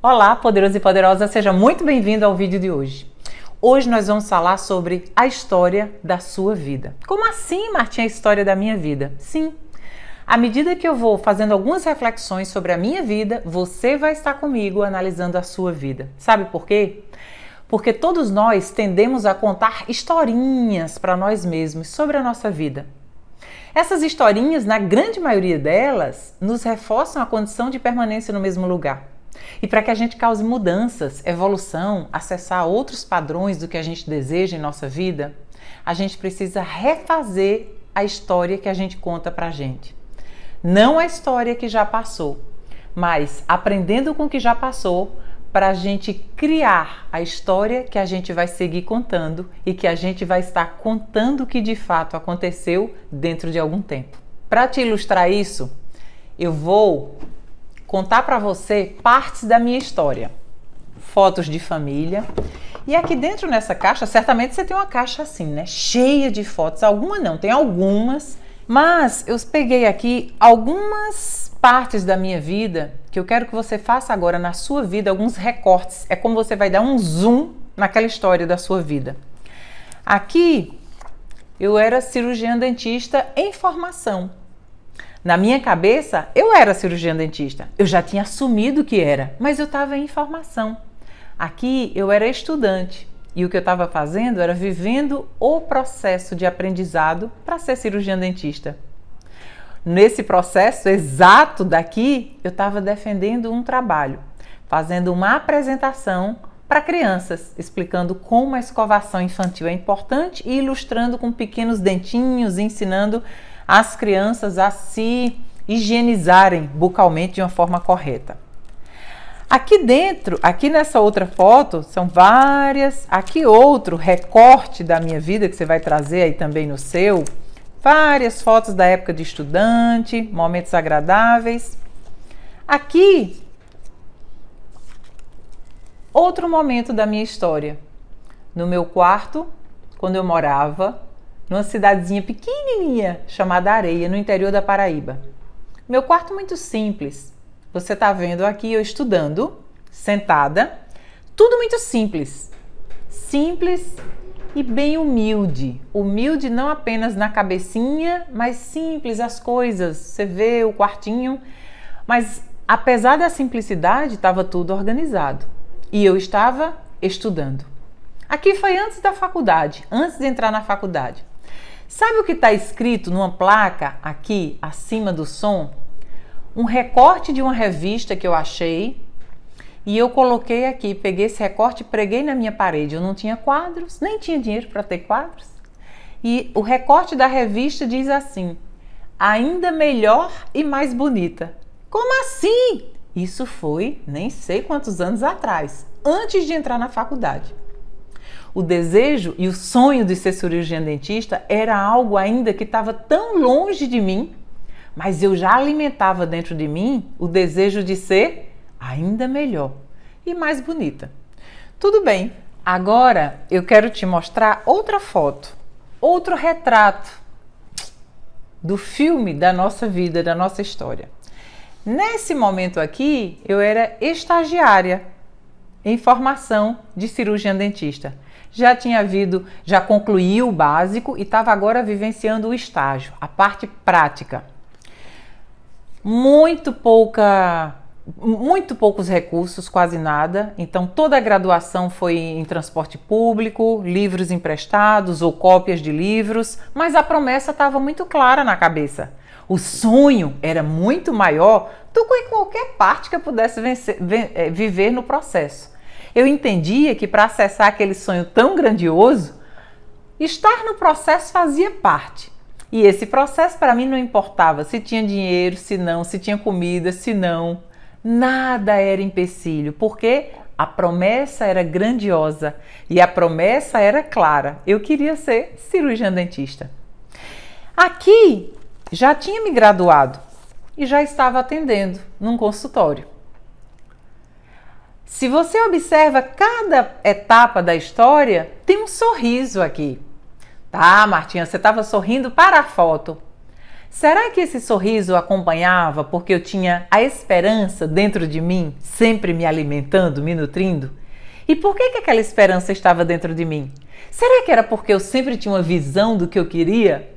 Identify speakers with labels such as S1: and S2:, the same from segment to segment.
S1: Olá, poderoso e poderosa, seja muito bem-vindo ao vídeo de hoje. Hoje nós vamos falar sobre a história da sua vida. Como assim, Martinha, a história da minha vida? Sim, à medida que eu vou fazendo algumas reflexões sobre a minha vida, você vai estar comigo analisando a sua vida. Sabe por quê? Porque todos nós tendemos a contar historinhas para nós mesmos sobre a nossa vida. Essas historinhas, na grande maioria delas, nos reforçam a condição de permanência no mesmo lugar. E para que a gente cause mudanças, evolução, acessar outros padrões do que a gente deseja em nossa vida, a gente precisa refazer a história que a gente conta para a gente. Não a história que já passou, mas aprendendo com o que já passou, para a gente criar a história que a gente vai seguir contando e que a gente vai estar contando o que de fato aconteceu dentro de algum tempo. Para te ilustrar isso, eu vou contar para você partes da minha história, fotos de família. E aqui dentro nessa caixa, certamente você tem uma caixa assim, né? Cheia de fotos. Alguma não, tem algumas. Mas eu peguei aqui algumas partes da minha vida que eu quero que você faça agora na sua vida, alguns recortes. É como você vai dar um zoom naquela história da sua vida. Aqui eu era cirurgiã dentista em formação. Na minha cabeça, eu era cirurgiã dentista. Eu já tinha assumido que era, mas eu estava em formação. Aqui eu era estudante e o que eu estava fazendo era vivendo o processo de aprendizado para ser cirurgiã dentista. Nesse processo exato daqui, eu estava defendendo um trabalho, fazendo uma apresentação para crianças, explicando como a escovação infantil é importante e ilustrando com pequenos dentinhos, ensinando as crianças a se higienizarem bucalmente de uma forma correta. Aqui dentro, aqui nessa outra foto, são várias, aqui outro recorte da minha vida que você vai trazer aí também no seu, várias fotos da época de estudante, momentos agradáveis. Aqui, outro momento da minha história, no meu quarto, quando eu morava numa cidadezinha pequenininha chamada Areia, no interior da Paraíba. Meu quarto muito simples. Você está vendo aqui eu estudando, sentada, tudo muito simples. Simples e bem humilde. Humilde não apenas na cabecinha, mas simples as coisas. Você vê o quartinho, mas apesar da simplicidade, estava tudo organizado. E eu estava estudando. Aqui foi antes da faculdade, antes de entrar na faculdade. Sabe o que está escrito numa placa aqui acima do som? Um recorte de uma revista que eu achei e eu coloquei aqui, peguei esse recorte e preguei na minha parede. Eu não tinha quadros, nem tinha dinheiro para ter quadros. E o recorte da revista diz assim: ainda melhor e mais bonita. Como assim? Isso foi nem sei quantos anos atrás, antes de entrar na faculdade. O desejo e o sonho de ser cirurgiã dentista era algo ainda que estava tão longe de mim, mas eu já alimentava dentro de mim o desejo de ser ainda melhor e mais bonita. Tudo bem, agora eu quero te mostrar outra foto, outro retrato do filme da nossa vida, da nossa história. Nesse momento aqui, eu era estagiária em formação de cirurgiã dentista. Já concluí o básico e estava agora vivenciando o estágio, a parte prática. Muito poucos recursos, quase nada. Então toda a graduação foi em transporte público, livros emprestados ou cópias de livros, mas a promessa estava muito clara na cabeça. O sonho era muito maior do que qualquer parte que eu pudesse viver no processo. Eu entendia que para acessar aquele sonho tão grandioso, estar no processo fazia parte. E esse processo para mim não importava se tinha dinheiro, se não, se tinha comida, se não. Nada era empecilho, porque a promessa era grandiosa e a promessa era clara. Eu queria ser cirurgiã dentista. Aqui já tinha me graduado e já estava atendendo num consultório. Se você observa cada etapa da história, tem um sorriso aqui. Tá, Martinha, você estava sorrindo para a foto. Será que esse sorriso acompanhava porque eu tinha a esperança dentro de mim, sempre me alimentando, me nutrindo? E por que aquela esperança estava dentro de mim? Será que era porque eu sempre tinha uma visão do que eu queria?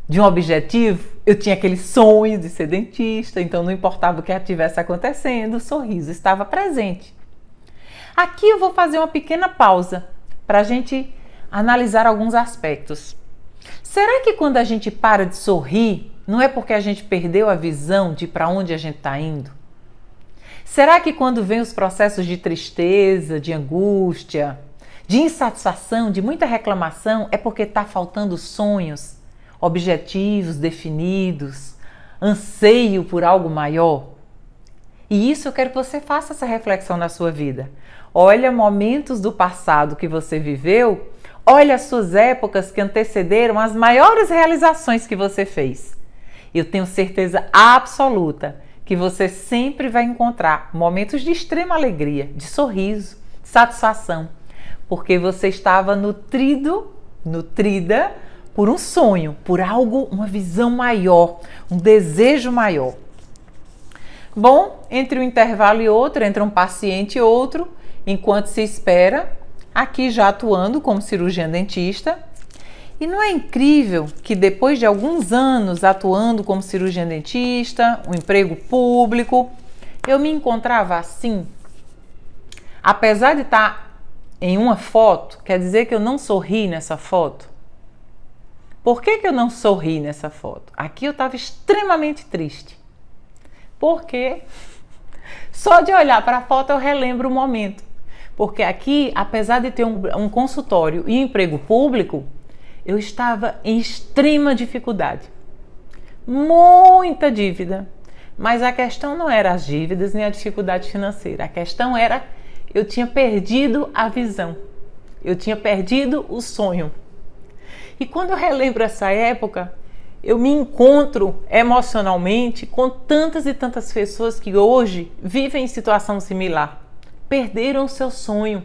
S1: De um objetivo? Eu tinha aquele sonho de ser dentista, então não importava o que estivesse acontecendo, o sorriso estava presente. Aqui eu vou fazer uma pequena pausa para a gente analisar alguns aspectos. Será que quando a gente para de sorrir, não é porque a gente perdeu a visão de para onde a gente está indo? Será que quando vem os processos de tristeza, de angústia, de insatisfação, de muita reclamação, é porque está faltando sonhos, objetivos definidos, anseio por algo maior? E isso eu quero que você faça essa reflexão na sua vida. Olha momentos do passado que você viveu, olha as suas épocas que antecederam as maiores realizações que você fez. Eu tenho certeza absoluta que você sempre vai encontrar momentos de extrema alegria, de sorriso, satisfação, porque você estava nutrida por um sonho, por algo, uma visão maior, um desejo maior. Bom, entre um intervalo e outro, entre um paciente e outro, enquanto se espera, aqui já atuando como cirurgiã dentista. E não é incrível que depois de alguns anos atuando como cirurgiã dentista, um emprego público, eu me encontrava assim? Apesar de estar em uma foto, quer dizer que eu não sorri nessa foto? Por que eu não sorri nessa foto? Aqui eu estava extremamente triste. Porque só de olhar para a foto eu relembro o momento. Porque aqui, apesar de ter um consultório e um emprego público, eu estava em extrema dificuldade. Muita dívida. Mas a questão não era as dívidas nem a dificuldade financeira. A questão era, eu tinha perdido a visão. Eu tinha perdido o sonho. E quando eu relembro essa época, eu me encontro emocionalmente com tantas e tantas pessoas que hoje vivem em situação similar. Perderam o seu sonho.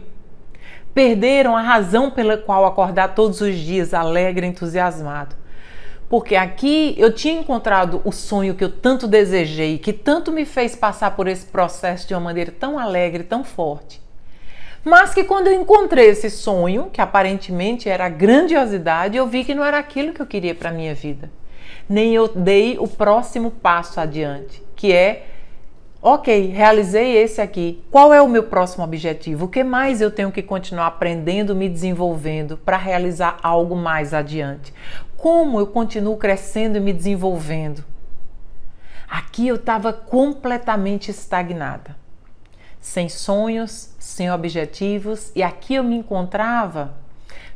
S1: Perderam a razão pela qual acordar todos os dias alegre, entusiasmado. Porque aqui eu tinha encontrado o sonho que eu tanto desejei, que tanto me fez passar por esse processo de uma maneira tão alegre, tão forte. Mas que quando eu encontrei esse sonho, que aparentemente era a grandiosidade, eu vi que não era aquilo que eu queria para a minha vida. Nem eu dei o próximo passo adiante, que é, ok, realizei esse aqui. Qual é o meu próximo objetivo? O que mais eu tenho que continuar aprendendo, me desenvolvendo para realizar algo mais adiante? Como eu continuo crescendo e me desenvolvendo? Aqui eu estava completamente estagnada. Sem sonhos, sem objetivos, e aqui eu me encontrava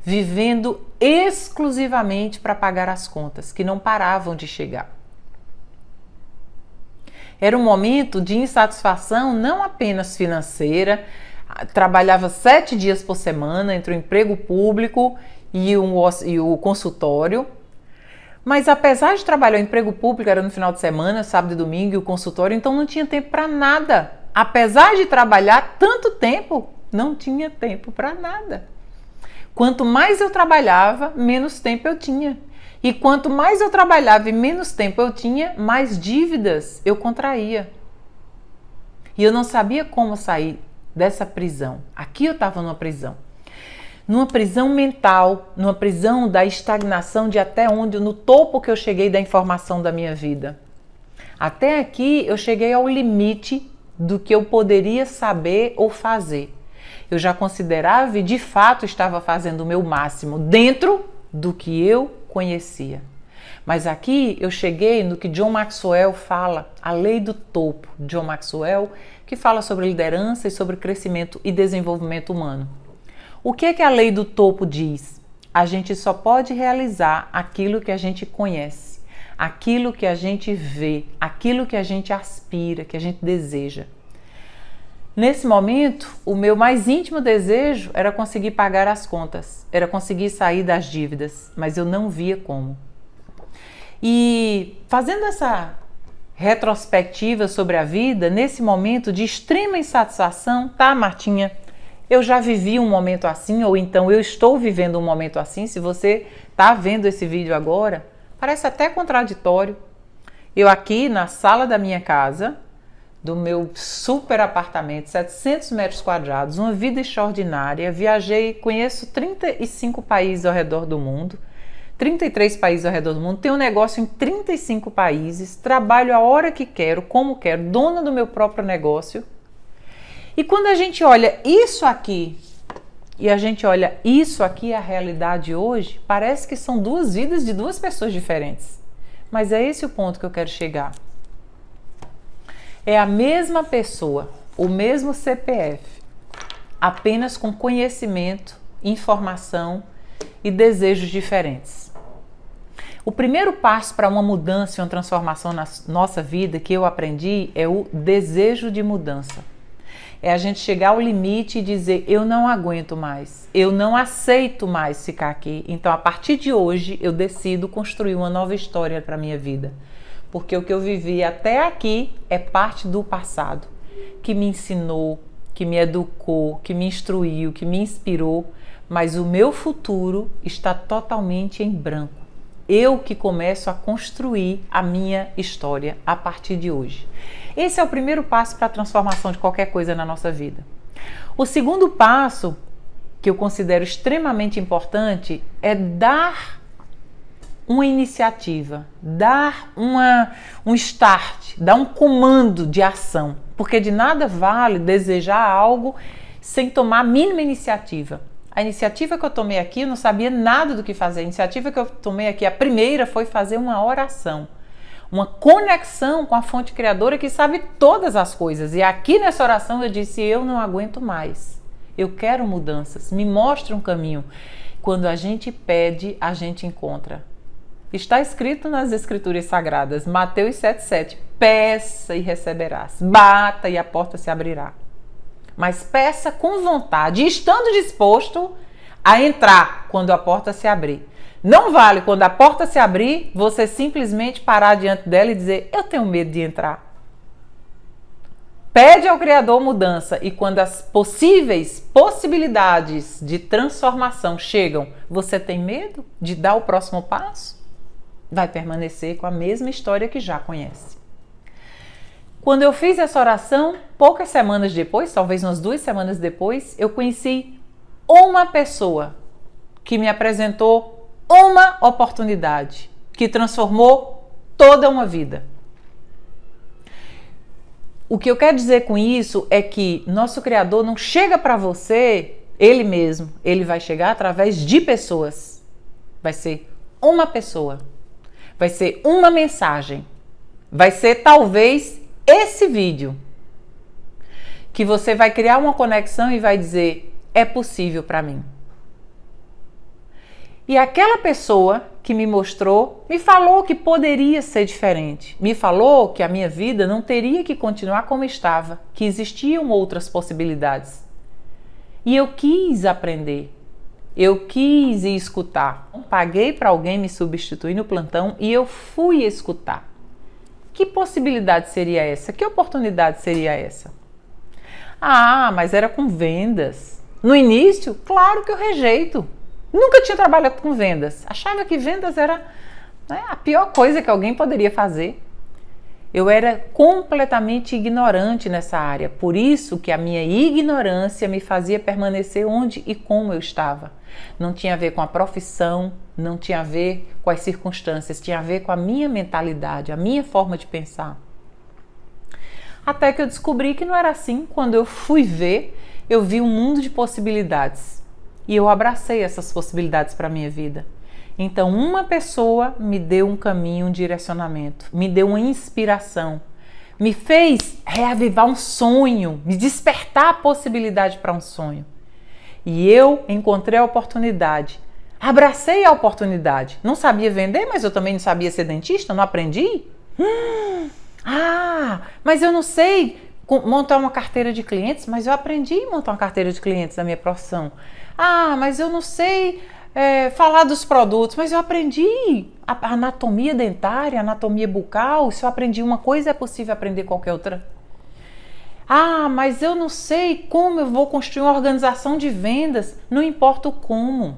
S1: vivendo exclusivamente para pagar as contas, que não paravam de chegar. Era um momento de insatisfação não apenas financeira, trabalhava 7 dias por semana entre o emprego público e o consultório, mas apesar de trabalhar o emprego público, era no final de semana, sábado e domingo, e o consultório, então não tinha tempo para nada. Apesar de trabalhar tanto tempo, não tinha tempo para nada. Quanto mais eu trabalhava, menos tempo eu tinha. E quanto mais eu trabalhava e menos tempo eu tinha, mais dívidas eu contraía. E eu não sabia como sair dessa prisão. Aqui eu estava numa prisão. Numa prisão mental, numa prisão da estagnação de até onde, no topo que eu cheguei da informação da minha vida. Até aqui eu cheguei ao limite do que eu poderia saber ou fazer. Eu já considerava e de fato estava fazendo o meu máximo dentro do que eu conhecia. Mas aqui eu cheguei no que John Maxwell fala, a lei do topo. John Maxwell, que fala sobre liderança e sobre crescimento e desenvolvimento humano. O que é que a lei do topo diz? A gente só pode realizar aquilo que a gente conhece, aquilo que a gente vê, aquilo que a gente aspira, que a gente deseja. Nesse momento, o meu mais íntimo desejo era conseguir pagar as contas, era conseguir sair das dívidas, mas eu não via como. E fazendo essa retrospectiva sobre a vida, nesse momento de extrema insatisfação, tá, Martinha? Eu já vivi um momento assim, ou então eu estou vivendo um momento assim. Se você está vendo esse vídeo agora, Parece até contraditório. Eu aqui na sala da minha casa, do meu super apartamento, 700 metros quadrados, uma vida extraordinária, viajei, conheço 35 países ao redor do mundo, 33 países ao redor do mundo, tenho um negócio em 35 países, trabalho a hora que quero, como quero, dona do meu próprio negócio. E quando a gente olha isso aqui e a gente olha isso aqui, a realidade hoje, parece que são duas vidas de duas pessoas diferentes. Mas é esse o ponto que eu quero chegar. É a mesma pessoa, o mesmo CPF, apenas com conhecimento, informação e desejos diferentes. O primeiro passo para uma mudança e uma transformação na nossa vida que eu aprendi é o desejo de mudança. É a gente chegar ao limite e dizer, eu não aguento mais, eu não aceito mais ficar aqui. Então, a partir de hoje, eu decido construir uma nova história para a minha vida. Porque o que eu vivi até aqui é parte do passado, que me ensinou, que me educou, que me instruiu, que me inspirou, mas o meu futuro está totalmente em branco. Eu que começo a construir a minha história a partir de hoje. Esse é o primeiro passo para a transformação de qualquer coisa na nossa vida. O segundo passo, que eu considero extremamente importante, é dar uma iniciativa, dar um start, dar um comando de ação. Porque de nada vale desejar algo sem tomar a mínima iniciativa. A iniciativa que eu tomei aqui, eu não sabia nada do que fazer. A iniciativa que eu tomei aqui, a primeira, foi fazer uma oração. Uma conexão com a fonte criadora que sabe todas as coisas. E aqui nessa oração eu disse, eu não aguento mais. Eu quero mudanças. Me mostre um caminho. Quando a gente pede, a gente encontra. Está escrito nas Escrituras Sagradas, Mateus 7,7, peça e receberás, bata e a porta se abrirá. Mas peça com vontade, estando disposto a entrar quando a porta se abrir. Não vale quando a porta se abrir, você simplesmente parar diante dela e dizer, eu tenho medo de entrar. Pede ao Criador mudança e quando as possíveis possibilidades de transformação chegam, você tem medo de dar o próximo passo? Vai permanecer com a mesma história que já conhece. Quando eu fiz essa oração, poucas semanas depois, talvez umas 2 semanas depois, eu conheci uma pessoa que me apresentou uma oportunidade que transformou toda uma vida. O que eu quero dizer com isso é que nosso Criador não chega para você, Ele mesmo, Ele vai chegar através de pessoas. Vai ser uma pessoa. Vai ser uma mensagem, vai ser talvez esse vídeo, que você vai criar uma conexão e vai dizer, é possível para mim. E aquela pessoa que me mostrou, me falou que poderia ser diferente, me falou que a minha vida não teria que continuar como estava, que existiam outras possibilidades. E eu quis aprender. Eu quis ir escutar. Paguei para alguém me substituir no plantão e eu fui escutar. Que possibilidade seria essa? Que oportunidade seria essa? Ah, mas era com vendas. No início, claro que eu rejeito. Nunca tinha trabalhado com vendas. Achava que vendas era a pior coisa que alguém poderia fazer. Eu era completamente ignorante nessa área. Por isso que a minha ignorância me fazia permanecer onde e como eu estava. Não tinha a ver com a profissão, não tinha a ver com as circunstâncias, tinha a ver com a minha mentalidade, a minha forma de pensar. Até que eu descobri que não era assim. Quando eu fui ver, eu vi um mundo de possibilidades. E eu abracei essas possibilidades para a minha vida. Então, uma pessoa me deu um caminho, um direcionamento, me deu uma inspiração, me fez reavivar um sonho, me despertar a possibilidade para um sonho. E eu encontrei a oportunidade, abracei a oportunidade. Não sabia vender, mas eu também não sabia ser dentista, não aprendi. Mas eu não sei montar uma carteira de clientes, mas eu aprendi a montar uma carteira de clientes na minha profissão. Mas eu não sei falar dos produtos, mas eu aprendi a anatomia dentária, anatomia bucal. Se eu aprendi uma coisa, é possível aprender qualquer outra. Mas eu não sei como eu vou construir uma organização de vendas. Não importa o como.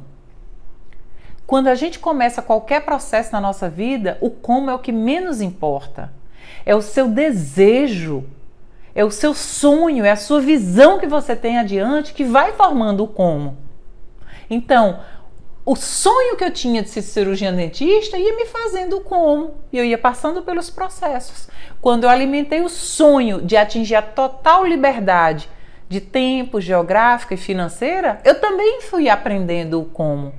S1: Quando a gente começa qualquer processo na nossa vida, o como é o que menos importa. É o seu desejo, é o seu sonho, é a sua visão que você tem adiante que vai formando o como. Então, o sonho que eu tinha de ser cirurgiã dentista ia me fazendo o como, e eu ia passando pelos processos. Quando eu alimentei o sonho de atingir a total liberdade de tempo, geográfica e financeira, eu também fui aprendendo o como.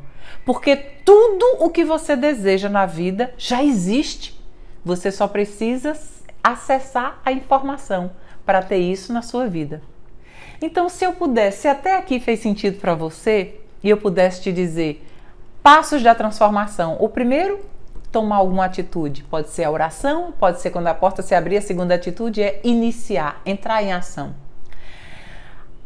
S1: Porque tudo o que você deseja na vida já existe. Você só precisa acessar a informação para ter isso na sua vida. Então, se eu pudesse, se até aqui fez sentido para você, e eu pudesse te dizer passos da transformação. O primeiro, tomar alguma atitude. Pode ser a oração, pode ser quando a porta se abrir. A segunda atitude é iniciar, entrar em ação.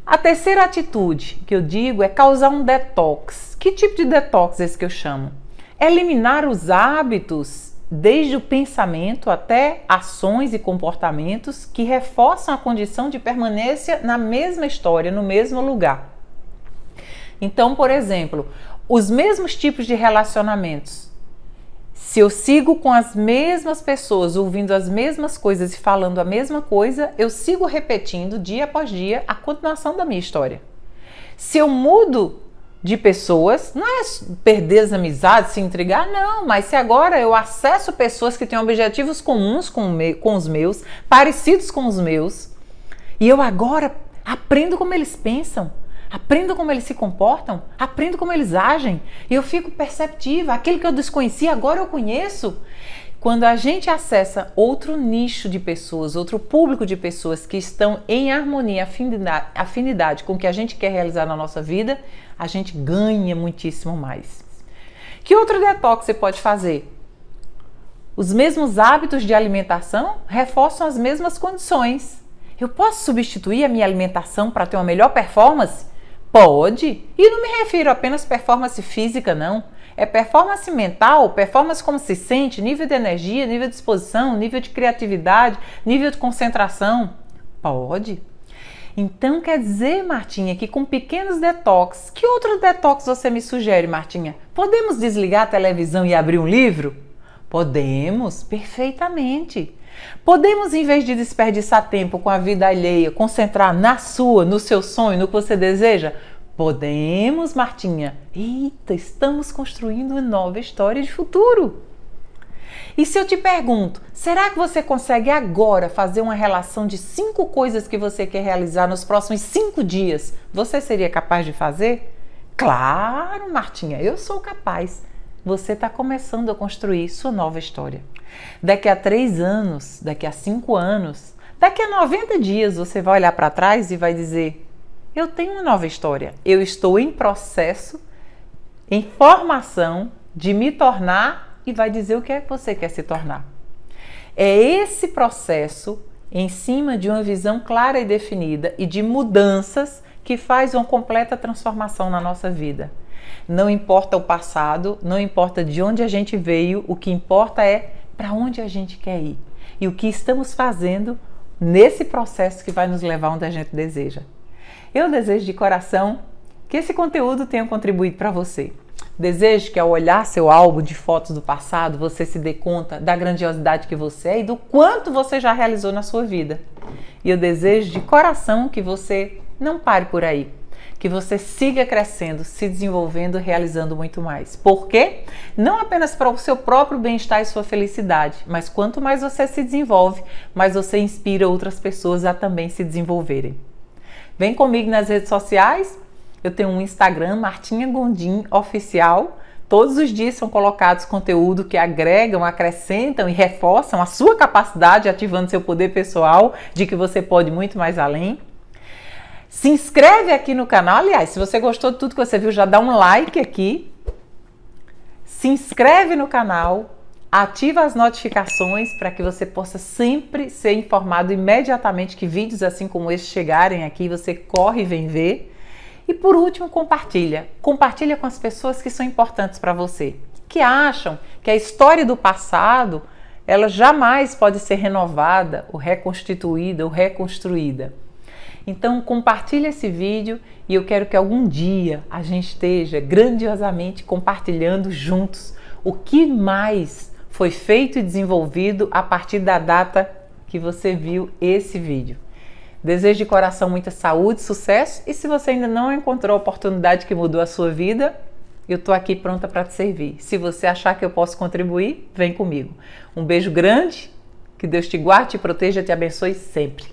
S1: A terceira atitude que eu digo é causar um detox. Que tipo de detox é esse que eu chamo? Eliminar os hábitos, desde o pensamento até ações e comportamentos que reforçam a condição de permanência na mesma história, no mesmo lugar. Então, por exemplo, os mesmos tipos de relacionamentos. Se eu sigo com as mesmas pessoas, ouvindo as mesmas coisas e falando a mesma coisa, eu sigo repetindo dia após dia a continuação da minha história. Se eu mudo de pessoas, não é perder as amizades, se intrigar, não, mas se agora eu acesso pessoas que têm objetivos comuns com os meus, parecidos com os meus, e eu agora aprendo como eles pensam, aprendo como eles se comportam, aprendo como eles agem, e eu fico perceptiva, aquele que eu desconhecia, agora eu conheço. Quando a gente acessa outro nicho de pessoas, outro público de pessoas que estão em harmonia, afinidade com o que a gente quer realizar na nossa vida, a gente ganha muitíssimo mais. Que outro detox você pode fazer? Os mesmos hábitos de alimentação reforçam as mesmas condições. Eu posso substituir a minha alimentação para ter uma melhor performance? Pode. E não me refiro apenas à performance física, não. É performance mental, performance como se sente, nível de energia, nível de disposição, nível de criatividade, nível de concentração. Pode. Então quer dizer, Martinha, que com pequenos detox, que outro detox você me sugere, Martinha? Podemos desligar a televisão e abrir um livro? Podemos, perfeitamente. Podemos, em vez de desperdiçar tempo com a vida alheia, concentrar na sua, no seu sonho, no que você deseja? Podemos, Martinha. Eita, estamos construindo uma nova história de futuro. E se eu te pergunto, será que você consegue agora fazer uma relação de 5 coisas que você quer realizar nos próximos 5 dias? Você seria capaz de fazer? Claro, Martinha, eu sou capaz. Você está começando a construir sua nova história. Daqui a 3 anos, daqui a 5 anos, daqui a 90 dias você vai olhar para trás e vai dizer: eu tenho uma nova história, eu estou em processo, em formação de me tornar, e vai dizer o que é que você quer se tornar. É esse processo, em cima de uma visão clara e definida e de mudanças, que faz uma completa transformação na nossa vida. Não importa o passado, não importa de onde a gente veio, o que importa é para onde a gente quer ir e o que estamos fazendo nesse processo que vai nos levar onde a gente deseja. Eu desejo de coração que esse conteúdo tenha contribuído para você. Desejo que ao olhar seu álbum de fotos do passado, você se dê conta da grandiosidade que você é e do quanto você já realizou na sua vida. E eu desejo de coração que você não pare por aí, que você siga crescendo, se desenvolvendo, realizando muito mais. Por quê? Não apenas para o seu próprio bem-estar e sua felicidade, mas quanto mais você se desenvolve, mais você inspira outras pessoas a também se desenvolverem. Vem comigo nas redes sociais. Eu tenho um Instagram, Martinha Gondim Oficial. Todos os dias são colocados conteúdo que agregam, acrescentam e reforçam a sua capacidade, ativando seu poder pessoal, de que você pode muito mais além. Se inscreve aqui no canal. Aliás, se você gostou de tudo que você viu, já dá um like aqui. Se inscreve no canal, ativa as notificações para que você possa sempre ser informado imediatamente que vídeos assim como esse chegarem aqui, você corre e vem ver. E por último, compartilha. Compartilha com as pessoas que são importantes para você, que acham que a história do passado, ela jamais pode ser renovada, ou reconstituída, ou reconstruída. Então compartilhe esse vídeo e eu quero que algum dia a gente esteja grandiosamente compartilhando juntos o que mais foi feito e desenvolvido a partir da data que você viu esse vídeo. Desejo de coração muita saúde, sucesso, e se você ainda não encontrou a oportunidade que mudou a sua vida, eu estou aqui pronta para te servir. Se você achar que eu posso contribuir, vem comigo. Um beijo grande, que Deus te guarde, te proteja, te abençoe sempre.